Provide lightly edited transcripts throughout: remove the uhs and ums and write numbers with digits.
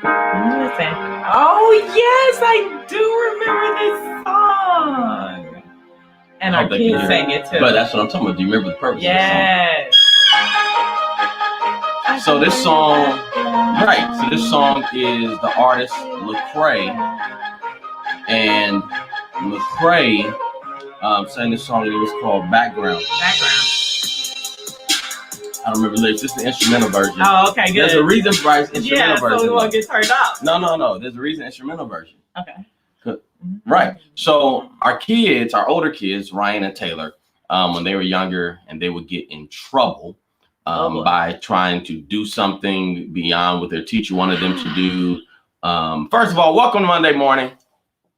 Listen. Oh yes, I do remember this song. And our kids sang it too. But that's what I'm talking about. Do you remember the purpose yes. of the song? So this song, right? So this song is the artist Lecrae, and Lecrae sang this song. It was called Background. I don't remember the lyrics. This is the instrumental version. Oh, okay, good. There's a reason for it's instrumental version. So we won't get turned off. No. There's a reason instrumental version. Okay. Right. So our kids, our older kids, Ryan and Taylor, when they were younger, and they would get in trouble by trying to do something beyond what their teacher wanted them to do. First of all, welcome to Monday morning.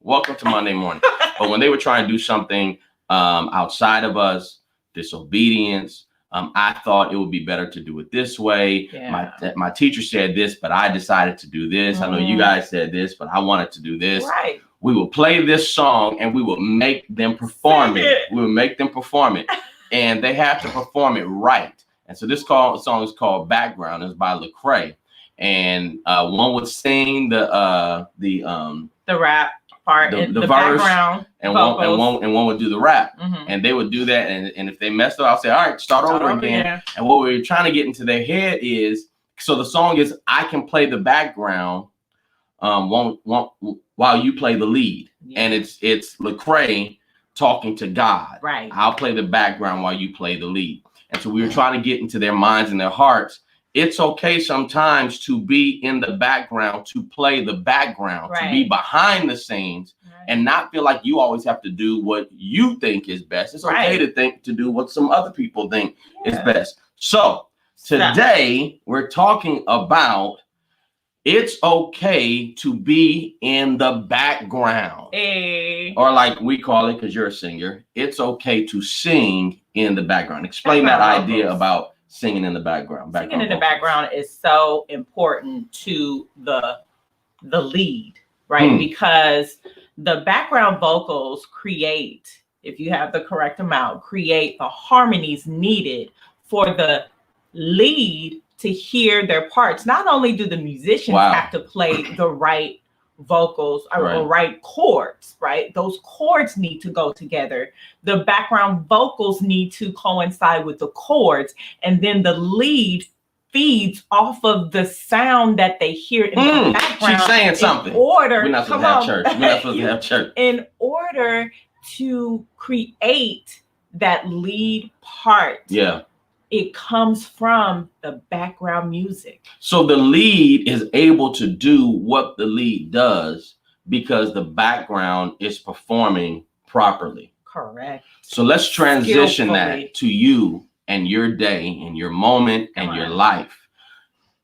Welcome to Monday morning. But when they were trying to do something outside of us, disobedience, I thought it would be better to do it this way. Yeah. My teacher said this, but I decided to do this. I know you guys said this, but I wanted to do this. Right. We will play this song and we will make them perform it. We will make them perform it. And they have to perform it right. And so this song is called Background. It's by Lecrae. And one would sing the rap part, the verse, background, and one would do the rap. Mm-hmm. And they would do that. And if they messed up, I'll say, all right, start over again. Yeah. And what we're trying to get into their head is, so the song is, I can play the background while you play the lead. Yeah. And it's Lecrae talking to God. Right. I'll play the background while you play the lead. And so we were trying to get into their minds and their hearts. It's okay sometimes to be in the background, to play the background, right, to be behind the scenes, right, and not feel like you always have to do what you think is best. It's okay, right, to do what some other people think, yeah, is best. So today we're talking about it's okay to be in the background. Hey. Or like we call it, because you're a singer, it's okay to sing in the background. Explain that idea about singing in the background. Singing in the background is so important to the lead, right? Because the background vocals create, if you have the correct amount, create the harmonies needed for the lead to hear their parts. Not only do the musicians have to play the right vocals or right chords, right? Those chords need to go together. The background vocals need to coincide with the chords, and then the lead feeds off of the sound that they hear in the background. She's saying something. We're not supposed to have church. We're not supposed to have church. In order to create that lead part, it comes from the background music. So the lead is able to do what the lead does because the background is performing properly. Correct. So let's transition that to you and your day and your moment and your life.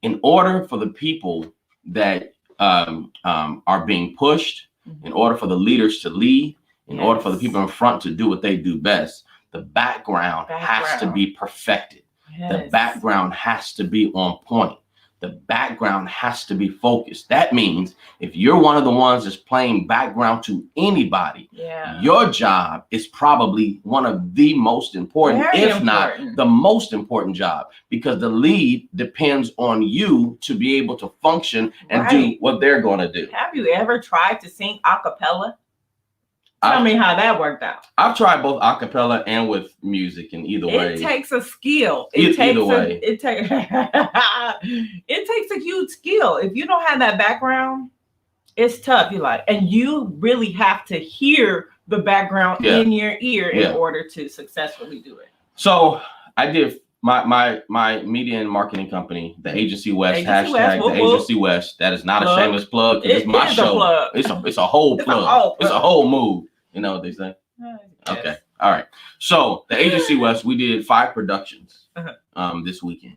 In order for the people that are being pushed, in order for the leaders to lead, in order for the people in front to do what they do best, the background has to be perfected. Yes. The background has to be on point. The background has to be focused. That means if you're one of the ones that's playing background to anybody, your job is probably one of the most important, not the most important job, because the lead depends on you to be able to function and do what they're going to do. Have you ever tried to sing a cappella? Tell me how that worked out. I've tried both a cappella and with music, and either way. It takes a skill. It takes a huge skill. If you don't have that background, it's tough. You're like, and you really have to hear the background in your ear in order to successfully do it. So I did my media and marketing company, the Agency West, hashtag the Agency West. That is not a shameless plug. It's my show. It's a whole plug. It's a whole move. You know what they say? Yes. Okay. All right. So the Agency West, we did 5 productions this weekend.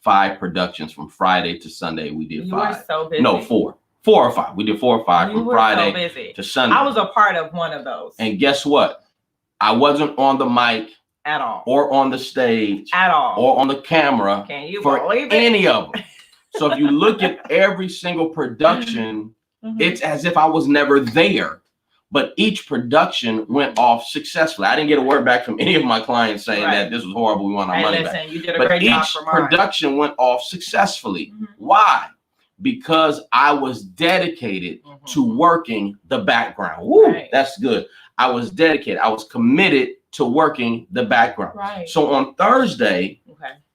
5 productions from Friday to Sunday. We did 5. You were so busy. No, 4. 4 or 5. We did 4 or 5 from Friday to Sunday. I was a part of one of those. And guess what? I wasn't on the mic at all, or on the stage at all, or on the camera for any of them. So if you look at every single production, it's as if I was never there. But each production went off successfully. I didn't get a word back from any of my clients saying that this was horrible, we want our money back. You did a great job for mine. Each production went off successfully. Why? because I was dedicated to working the background. Woo, that's good. I was dedicated. I was committed to working the background. Right. So on Thursday,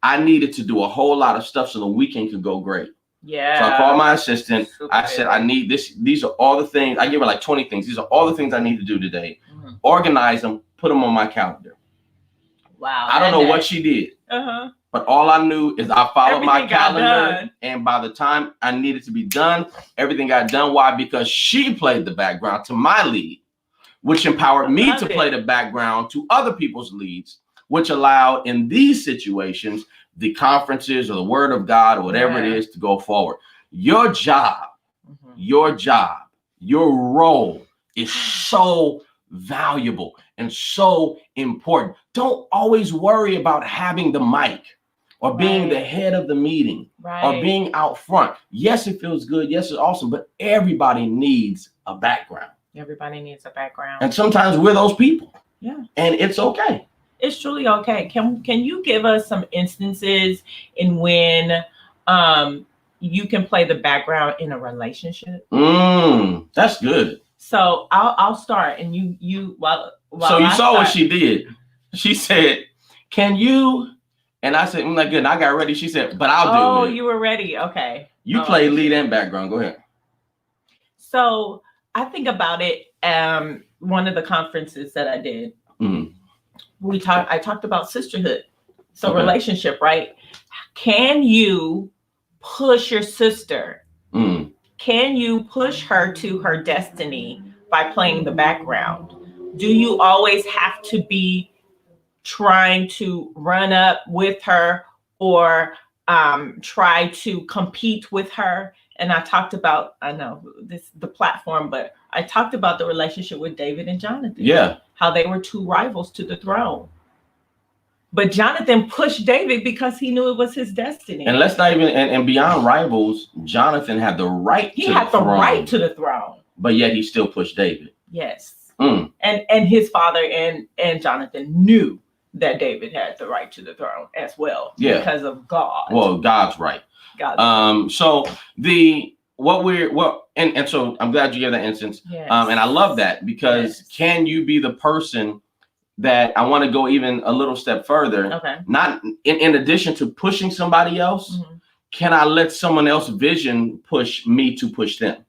I needed to do a whole lot of stuff so the weekend could go great. Yeah. So I called my assistant. I said, I need this. These are all the things. I give her like 20 things. These are all the things I need to do today. Organize them, put them on my calendar. Wow. I don't know what she did. But all I knew is I followed my calendar. And by the time I needed to be done, everything got done. Why? Because she played the background to my lead, which empowered me to play the background to other people's leads, which allowed in these situations, the conferences or the word of God or whatever it is to go forward. Your job, your role is so valuable and so important. Don't always worry about having the mic or being the head of the meeting or being out front. Yes, it feels good. Yes, it's awesome. But everybody needs a background. Everybody needs a background. And sometimes we're those people. Yeah. And it's okay. It's truly okay. Can you give us some instances in when you can play the background in a relationship? That's good. So I'll start, and you while so you saw what she did. She said, "Can you?" And I said, "I'm not good." And I got ready. She said, "But I'll do it." Oh, you were ready. Okay. You play lead and background. Go ahead. So I think about it. One of the conferences that I did, I talked about sisterhood. So relationship, right? Can you push your sister? Can you push her to her destiny by playing the background? Do you always have to be trying to run up with her or try to compete with her? And I talked about, I know the platform, but I talked about the relationship with David and Jonathan. Yeah. How they were two rivals to the throne. But Jonathan pushed David because he knew it was his destiny. And let's not even, and beyond rivals, Jonathan had the right to the throne. He had the right to the throne. But yet he still pushed David. Yes. And his father and Jonathan knew that David had the right to the throne as well. Yeah. Because of God. Well, God's right. So so I'm glad you gave that instance. Yes. And I love that because can you be the person that I want to go even a little step further? Not in addition to pushing somebody else, can I let someone else's vision push me to push them?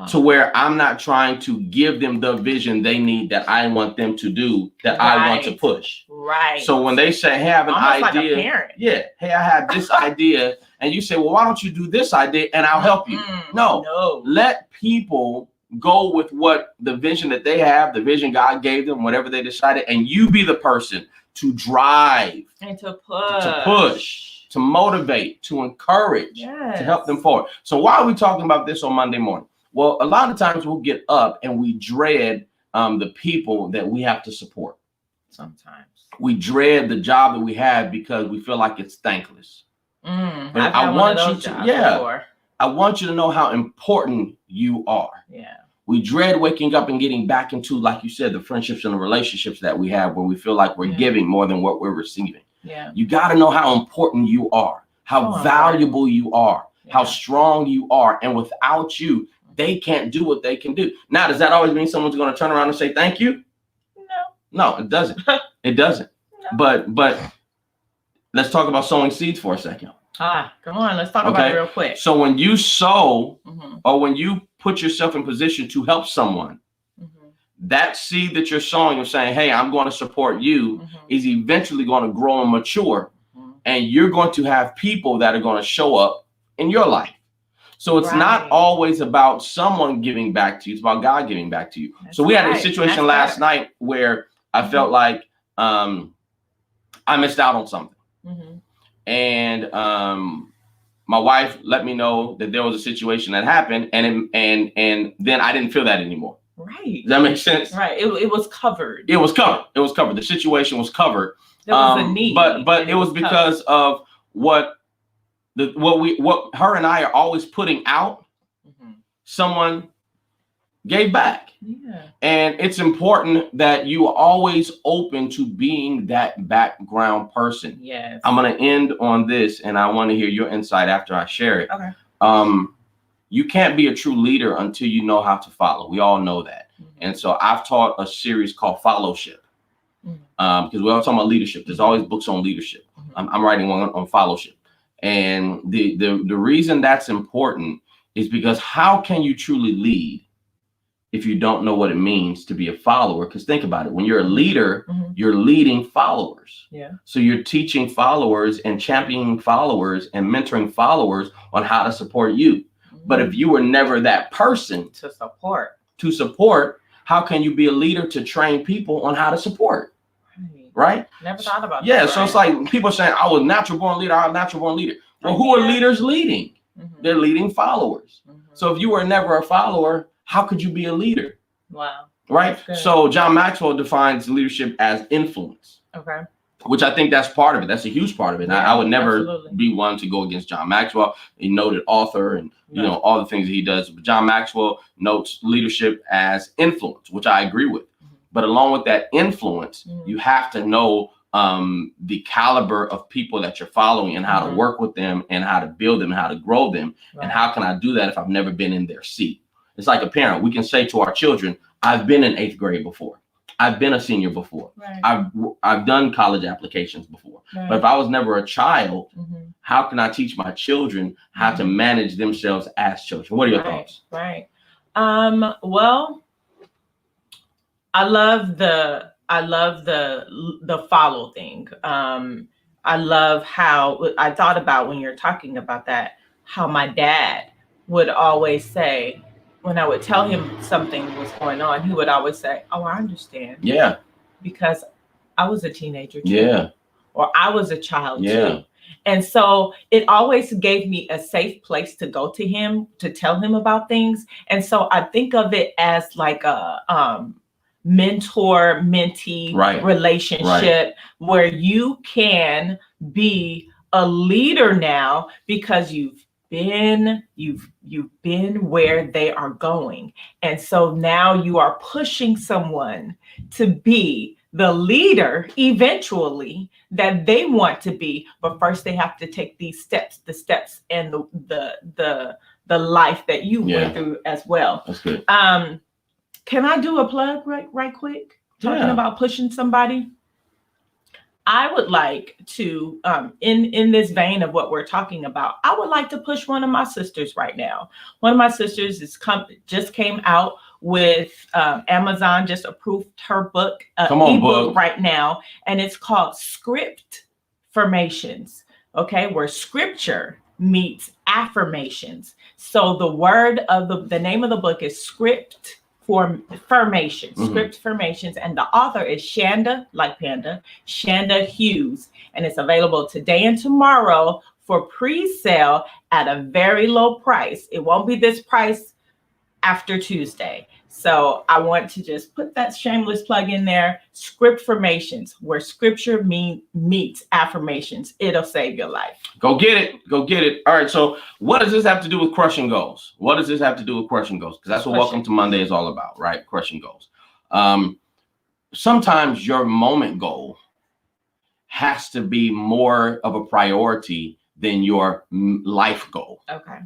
To where I'm not trying to give them the vision they need that I want them to do, that I want to push. Right. So when they say, hey, I have an idea. Like a parent. Yeah. Hey, I have this idea. And you say, well, why don't you do this idea and I'll help you? No. Let people go with what the vision that they have, the vision God gave them, whatever they decided, and you be the person to drive and to push, to motivate, to encourage, to help them forward. So why are we talking about this on Monday morning? Well, a lot of times we'll get up and we dread the people that we have to support. Sometimes we dread the job that we have because we feel like it's thankless. But I want you to, I want you to know how important you are. Yeah. We dread waking up and getting back into, like you said, the friendships and the relationships that we have where we feel like we're giving more than what we're receiving. Yeah. You got to know how important you are, how valuable you are, how strong you are. And without you, they can't do what they can do. Now, does that always mean someone's going to turn around and say thank you? No, it doesn't. It doesn't. No. But let's talk about sowing seeds for a second. Come on, let's talk about it real quick. So when you sow or when you put yourself in position to help someone, that seed that you're sowing, you're saying, hey, I'm going to support you, is eventually going to grow and mature. And you're going to have people that are going to show up in your life. So it's not always about someone giving back to you. It's about God giving back to you. So we had a situation last night where I felt like I missed out on something. And my wife let me know that there was a situation that happened, and then I didn't feel that anymore. Right. Does that make sense? Right. It was covered. It was covered. It was covered. The situation was covered. There was a need. But it was because of what her and I are always putting out. Someone gave back. Yeah. And it's important that you are always open to being that background person. Yes. I'm going to end on this, and I want to hear your insight after I share it. Okay. You can't be a true leader until you know how to follow. We all know that. And so I've taught a series called Fellowship, because we're all talking about leadership. There's always books on leadership. I'm writing one on fellowship. And the reason that's important is because how can you truly lead if you don't know what it means to be a follower? Because think about it. When you're a leader, you're leading followers. Yeah. So you're teaching followers and championing followers and mentoring followers on how to support you. But if you were never that person to support, how can you be a leader to train people on how to support? Right? Never thought about that. Yeah. So it's like people saying, I was natural born leader. I'm a natural born leader. Well, who are leaders leading? They're leading followers. So if you were never a follower, how could you be a leader? Wow. Right. So John Maxwell defines leadership as influence. Okay. Which I think that's part of it. That's a huge part of it. And I would never be one to go against John Maxwell, a noted author, and you know all the things that he does. But John Maxwell notes leadership as influence, which I agree with. But along with that influence, you have to know the caliber of people that you're following and how to work with them and how to build them and how to grow them. And how can I do that if I've never been in their seat? It's like a parent. We can say to our children, I've been in 8th grade before. I've been a senior before. I've done college applications before. But if I was never a child, how can I teach my children how to manage themselves as children? What are your thoughts? Right. Well, I love the follow thing. I love how I thought about when you're talking about that, how my dad would always say, when I would tell him something was going on, he would always say, oh, I understand. Yeah. Because I was a teenager too. Yeah. Or I was a child too. And so it always gave me a safe place to go to him, to tell him about things. And so I think of it as like a mentor-mentee relationship where you can be a leader now because you've been where they are going. And so now you are pushing someone to be the leader eventually that they want to be. But first they have to take these steps, the steps and the life that you went through as well. That's good. Can I do a plug right quick? Talking about pushing somebody. I would like to, in this vein of what we're talking about, I would like to push one of my sisters right now. One of my sisters just came out with Amazon just approved her book, ebook right now, and it's called Script Formations. Okay, where scripture meets affirmations. So the word of the name of the book is Script Formations, Script Formations, and the author is Shanda, like Panda, Shanda Hughes, and it's available today and tomorrow for pre-sale at a very low price. It won't be this price after Tuesday. So I want to just put that shameless plug in there. Script Formations, where scripture meets affirmations. It'll save your life. Go get it. Go get it. All right. So what does this have to do with crushing goals? What does this have to do with crushing goals? Because that's what Welcome to Monday is all about, right? Crushing goals. Sometimes your moment goal has to be more of a priority than your life goal. Okay.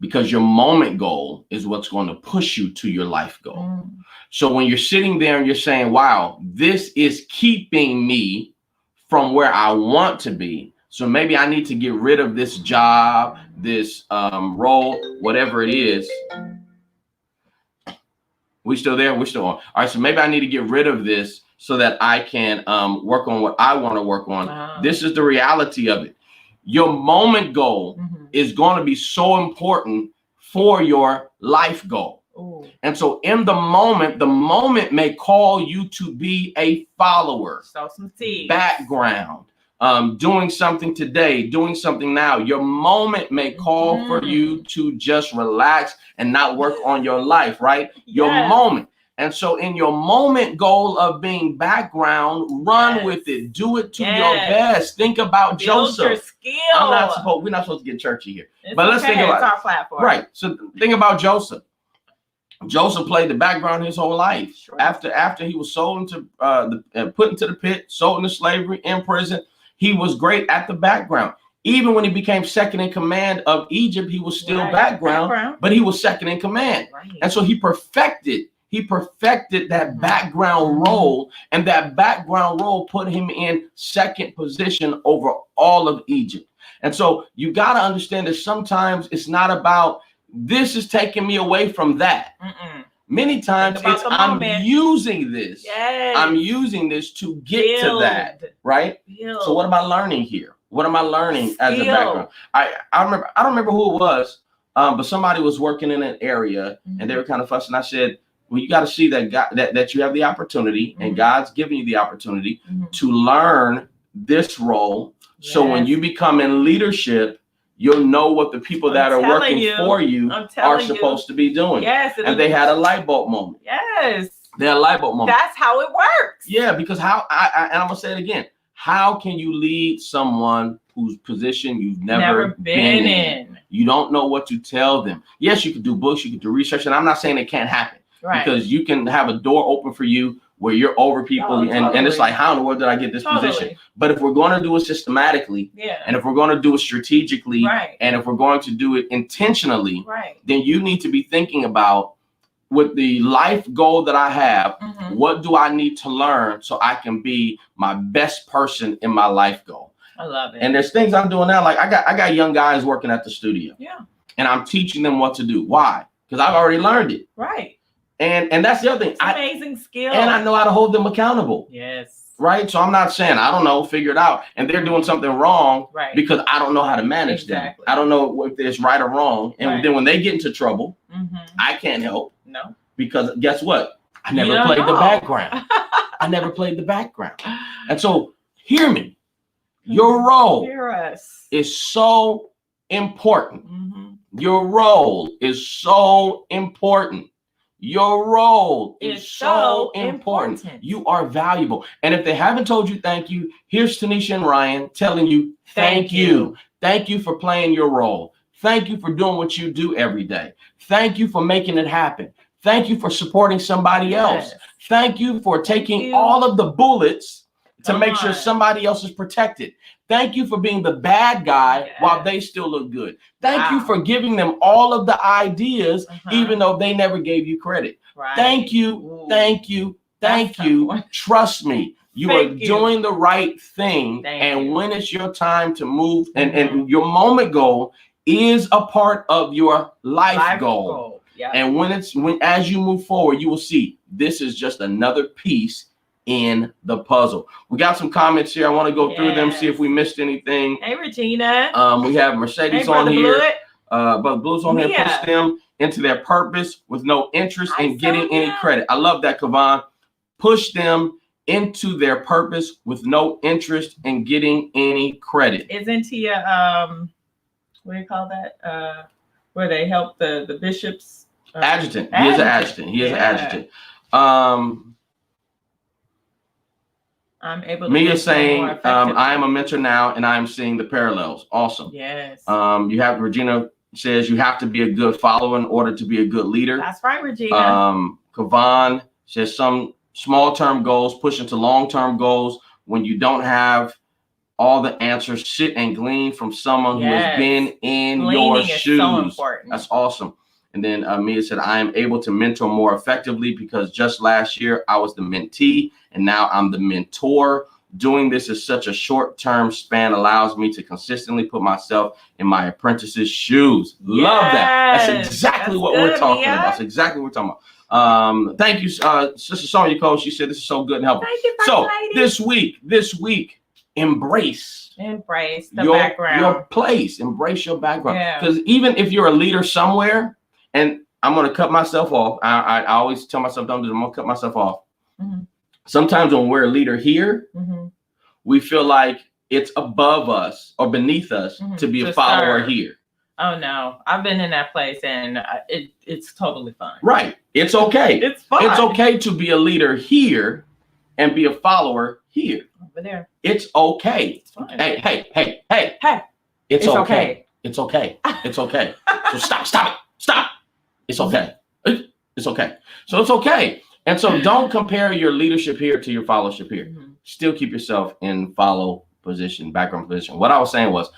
Because your moment goal is what's going to push you to your life goal. So when you're sitting there and you're saying, wow, this is keeping me from where I want to be. So maybe I need to get rid of this job, this role, whatever it is. We still there? We're still on. All right. So maybe I need to get rid of this so that I can work on what I want to work on. Wow. This is the reality of it. Your moment goal is going to be so important for your life goal. Ooh. And so in the moment may call you to be a follower, sow some seeds, background, doing something today, doing something now. Your moment may call for you to just relax and not work on your life, right? Your moment. And so in your moment goal of being background, run with it. Do it to your best. Think about Build Joseph. Your skill. We're not supposed to get churchy here. It's but let's think about it's our platform. Right. So think about Joseph. Joseph played the background his whole life. Sure. After he was sold into put into the pit, sold into slavery, in prison, he was great at the background. Even when he became second in command of Egypt, he was still background, but he was second in command. Right. And so he perfected that background role, and that background role put him in second position over all of Egypt. And so you got to understand that sometimes it's not about this is taking me away from that. Many times it's I'm using this. Yes. I'm using this to get to that, right? So what am I learning here? What am I learning as a background? I don't remember who it was, but somebody was working in an area and they were kind of fussing. I said, well, you got to see that God, that you have the opportunity and God's giving you the opportunity to learn this role. Yes. So when you become in leadership, you'll know what the people that are working for you are supposed to be doing. Yes. And they had a light bulb moment. Yes. They had a light bulb moment. That's how it works. Yeah, because and I'm going to say it again. How can you lead someone whose position you've never been in? You don't know what to tell them. Yes, you could do books, you could do research, and I'm not saying it can't happen. Right. Because you can have a door open for you where you're over people and it's like, how in the world did I get this position? But if we're going to do it systematically, and if we're going to do it strategically, and if we're going to do it intentionally, then you need to be thinking about, with the life goal that I have, what do I need to learn so I can be my best person in my life goal? I love it. And there's things I'm doing now. Like I got young guys working at the studio. Yeah. And I'm teaching them what to do. Why? Because I've already learned it. Right. And that's the other thing. It's amazing skill. And I know how to hold them accountable. Yes. Right. So I'm not saying I don't know, figure it out. And they're doing something wrong because I don't know how to manage them. I don't know if it's right or wrong. And then when they get into trouble, I can't help. No. Because guess what? I never played the background. I never played the background. And so hear me. Your role is so important. Your role is so important. Your role is so important. You are valuable. And if they haven't told you thank you, here's Tanisha and Ryan telling you thank you. Thank you for playing your role. Thank you for doing what you do every day. Thank you for making it happen. Thank you for supporting somebody else. Thank you for taking all of the bullets to make sure somebody else is protected. Thank you for being the bad guy while they still look good. Thank you for giving them all of the ideas, even though they never gave you credit. Thank you. Thank you. Thank you. Trust me. You are doing the right thing. And when it's your time to move, and your moment goal is a part of your life goal. And as you move forward, you will see this is just another piece in the puzzle. We got some comments here. I want to go through them, see if we missed anything. Hey, Regina. We have Mercedes on here. But Blue's on here. Push them into their purpose with no interest in getting any credit. I love that, Kavan. Push them into their purpose with no interest in getting any credit. Isn't he what do you call that? Where they help the bishops? Adjutant. He is an adjutant. He is an adjutant. I'm able to Mia saying, I am a mentor now and I'm seeing the parallels. Awesome. Yes. You have Regina says you have to be a good follower in order to be a good leader. That's right, Regina. Kavan says some small term goals push into long term goals. When you don't have all the answers, sit and glean from someone who has been in your shoes. So important. That's awesome. And then Mia said, I am able to mentor more effectively because just last year I was the mentee and now I'm the mentor. Doing this in such a short-term span allows me to consistently put myself in my apprentice's shoes. Love that. That's exactly what we're talking about. That's exactly what we're talking about. Thank you, Sister Sonia Cole. She said this is so good and helpful. Thank you, so this week, embrace the background. Your place. Embrace your background. Because even if you're a leader somewhere, and I'm going to cut myself off. I always tell myself, don't do it. I'm going to cut myself off. Sometimes when we're a leader here, we feel like it's above us or beneath us to be a follower here. Oh, no. I've been in that place and it's totally fine. Right. It's okay. It's fine. It's okay to be a leader here and be a follower here. Over there. It's okay. It's fine. Hey. It's okay. It's okay. It's okay. So stop. It's okay. It's okay. So it's okay. And so don't compare your leadership here to your followership here. Still keep yourself in follow position, background position. What I was saying was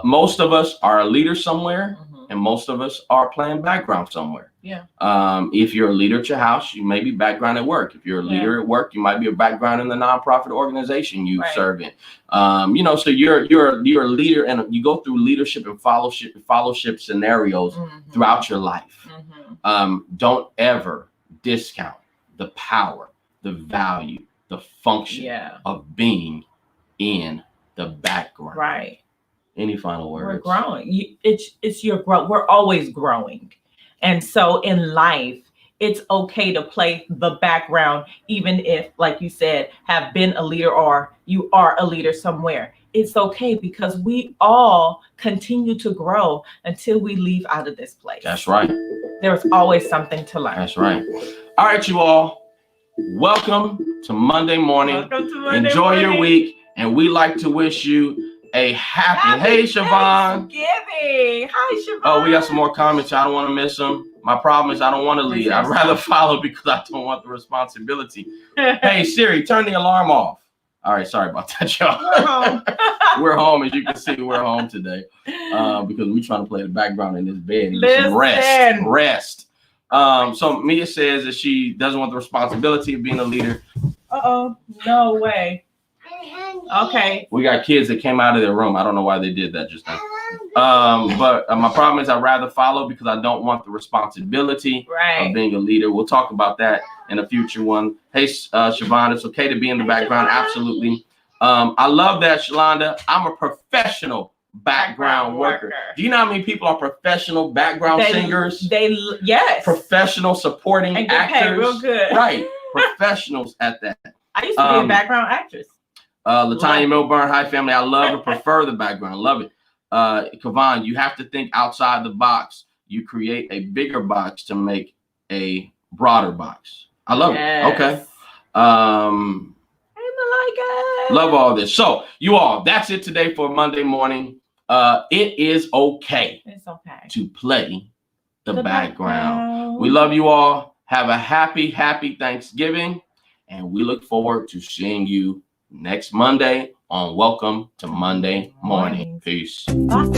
most of us are a leader somewhere, Mhm. and most of us are playing background somewhere. Yeah. If you're a leader at your house, you may be background at work. If you're a leader at work, you might be a background in the nonprofit organization you serve in. So you're a leader, and you go through leadership and fellowship scenarios throughout your life. Don't ever discount the power, the value, the function of being in the background. Right. Any final words? We're growing. It's your growth. We're always growing. And so in life, it's okay to play the background, even if, like you said, have been a leader or you are a leader somewhere. It's okay, because we all continue to grow until we leave out of this place. That's right. There's always something to learn. That's right. All right, you all. Welcome to Monday morning. Welcome to Monday Enjoy morning. your week. And we like to wish you a happy hey, Siobhan. Thanksgiving. Hi, Siobhan. Oh, we got some more comments. I don't want to miss them. My problem is I don't want to lead. I'd rather follow because I don't want the responsibility. Hey, Siri, turn the alarm off. All right, sorry about that, y'all. We're home. We're home. As you can see, we're home today because we're trying to play the background in this bed and get some rest. So Mia says that she doesn't want the responsibility of being a leader. Uh-oh, no way. Okay. We got kids that came out of their room. I don't know why they did that just now. But my problem is I'd rather follow because I don't want the responsibility of being a leader. We'll talk about that in a future one. Hey, Siobhan, it's okay to be in the background. Absolutely. I love that, Shalonda. I'm a professional background worker. Do you know how many people are professional background singers? Yes. Professional supporting and get actors. Paid real good. Right. Professionals at that. I used to be a background actress. Latanya Milburn, hi family. I love and prefer the background. Love it. Kavan, you have to think outside the box. You create a bigger box to make a broader box. I love it. Okay. Hey, Malika. Love all this. So you all, that's it today for Monday morning. It is okay. It's okay to play the background. We love you all. Have a happy Thanksgiving. And we look forward to seeing you next Monday on Welcome to Monday Morning. Peace. Bye.